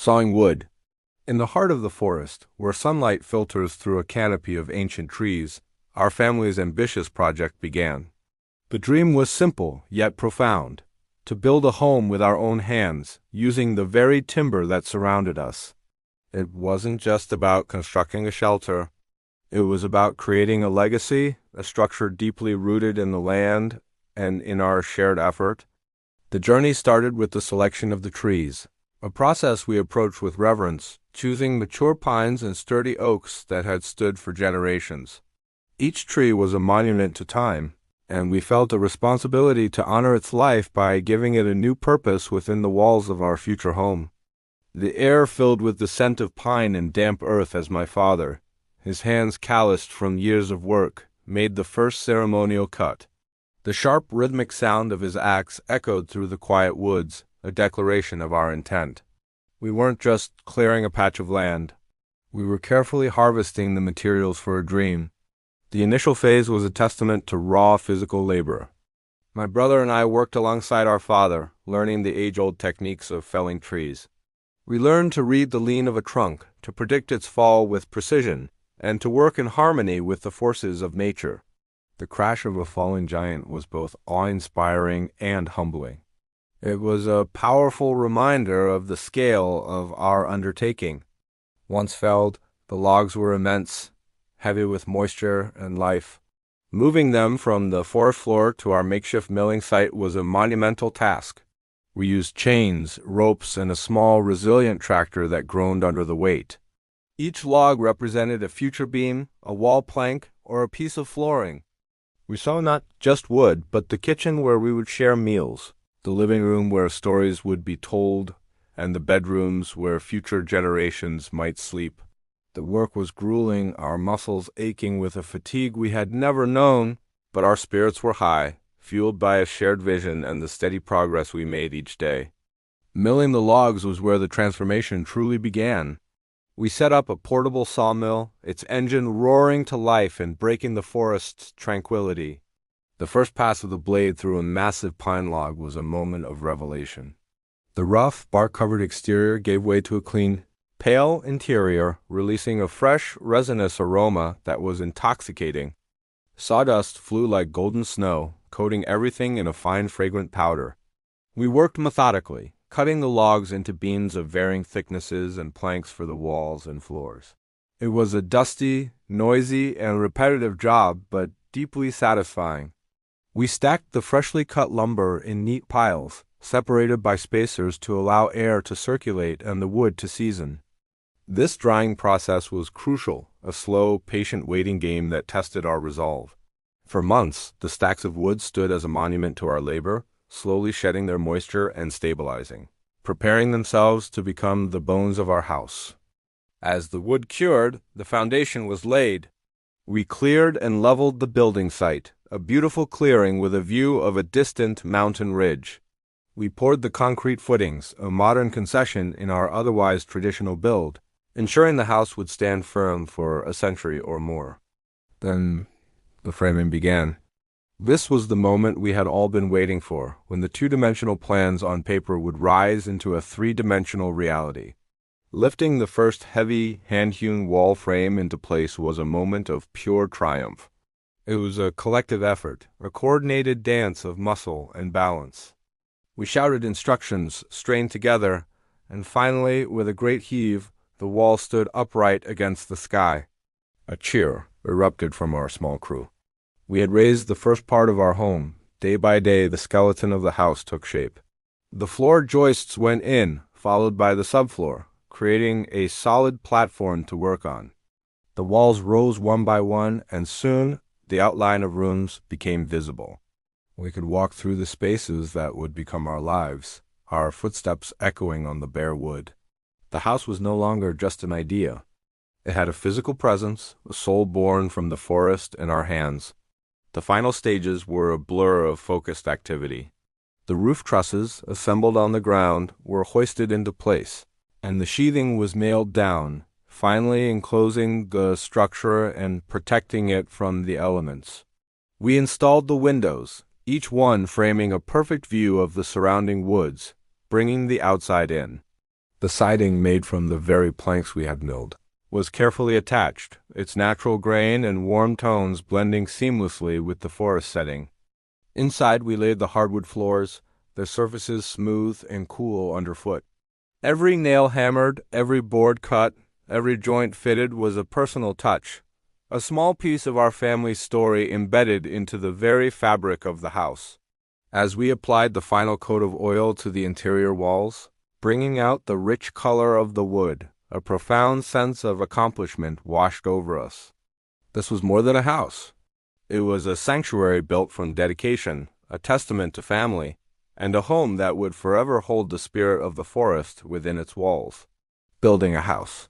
Sawing wood. In the heart of the forest, where sunlight filters through a canopy of ancient trees, our family's ambitious project began. The dream was simple, yet profound: to build a home with our own hands, using the very timber that surrounded us. It wasn't just about constructing a shelter. It was about creating a legacy, a structure deeply rooted in the land and in our shared effort. The journey started with the selection of the trees, a process we approached with reverence, choosing mature pines and sturdy oaks that had stood for generations. Each tree was a monument to time, and we felt a responsibility to honor its life by giving it a new purpose within the walls of our future home. The air filled with the scent of pine and damp earth as my father, his hands calloused from years of work, made the first ceremonial cut. The sharp rhythmic sound of his axe echoed through the quiet woods, a declaration of our intent. We weren't just clearing a patch of land. We were carefully harvesting the materials for a dream. The initial phase was a testament to raw physical labor. My brother and I worked alongside our father, learning the age-old techniques of felling trees. We learned to read the lean of a trunk, to predict its fall with precision, and to work in harmony with the forces of nature. The crash of a falling giant was both awe-inspiring and humbling. It was a powerful reminder of the scale of our undertaking. Once felled, the logs were immense, heavy with moisture and life. Moving them from the forest floor to our makeshift milling site was a monumental task. We used chains, ropes, and a small, resilient tractor that groaned under the weight. Each log represented a future beam, a wall plank, or a piece of flooring. We saw not just wood, but the kitchen where we would share meals, the living room where stories would be told, and the bedrooms where future generations might sleep. The work was grueling, our muscles aching with a fatigue we had never known, but our spirits were high, fueled by a shared vision and the steady progress we made each day. Milling the logs was where the transformation truly began. We set up a portable sawmill, its engine roaring to life and breaking the forest's tranquility. The first pass of the blade through a massive pine log was a moment of revelation. The rough, bark-covered exterior gave way to a clean, pale interior, releasing a fresh, resinous aroma that was intoxicating. Sawdust flew like golden snow, coating everything in a fine, fragrant powder. We worked methodically, cutting the logs into beams of varying thicknesses and planks for the walls and floors. It was a dusty, noisy, and repetitive job, but deeply satisfying. We stacked the freshly cut lumber in neat piles, separated by spacers to allow air to circulate and the wood to season. This drying process was crucial, a slow, patient waiting game that tested our resolve. For months, the stacks of wood stood as a monument to our labor, slowly shedding their moisture and stabilizing, preparing themselves to become the bones of our house. As the wood cured, the foundation was laid. We cleared and leveled the building site, a beautiful clearing with a view of a distant mountain ridge. We poured the concrete footings, a modern concession in our otherwise traditional build, ensuring the house would stand firm for a century or more. Then the framing began. This was the moment we had all been waiting for, when the two-dimensional plans on paper would rise into a three-dimensional reality. Lifting the first heavy, hand-hewn wall frame into place was a moment of pure triumph. It was a collective effort, a coordinated dance of muscle and balance. We shouted instructions, strained together, and finally, with a great heave, the wall stood upright against the sky. A cheer erupted from our small crew. We had raised the first part of our home. Day by day, the skeleton of the house took shape. The floor joists went in, followed by the subfloor, creating a solid platform to work on. The walls rose one by one, and soon the outline of rooms became visible. We could walk through the spaces that would become our lives, our footsteps echoing on the bare wood. The house was no longer just an idea. It had a physical presence, a soul born from the forest in our hands. The final stages were a blur of focused activity. The roof trusses, assembled on the ground, were hoisted into place, and the sheathing was nailed down, finally enclosing the structure and protecting it from the elements. We installed the windows, each one framing a perfect view of the surrounding woods, bringing the outside in. The siding, made from the very planks we had milled, was carefully attached, its natural grain and warm tones blending seamlessly with the forest setting. Inside we laid the hardwood floors, their surfaces smooth and cool underfoot. Every nail hammered, every board cut, every joint fitted was a personal touch, a small piece of our family's story embedded into the very fabric of the house. As we applied the final coat of oil to the interior walls, bringing out the rich color of the wood, a profound sense of accomplishment washed over us. This was more than a house. It was a sanctuary built from dedication, a testament to family, and a home that would forever hold the spirit of the forest within its walls. Building a house.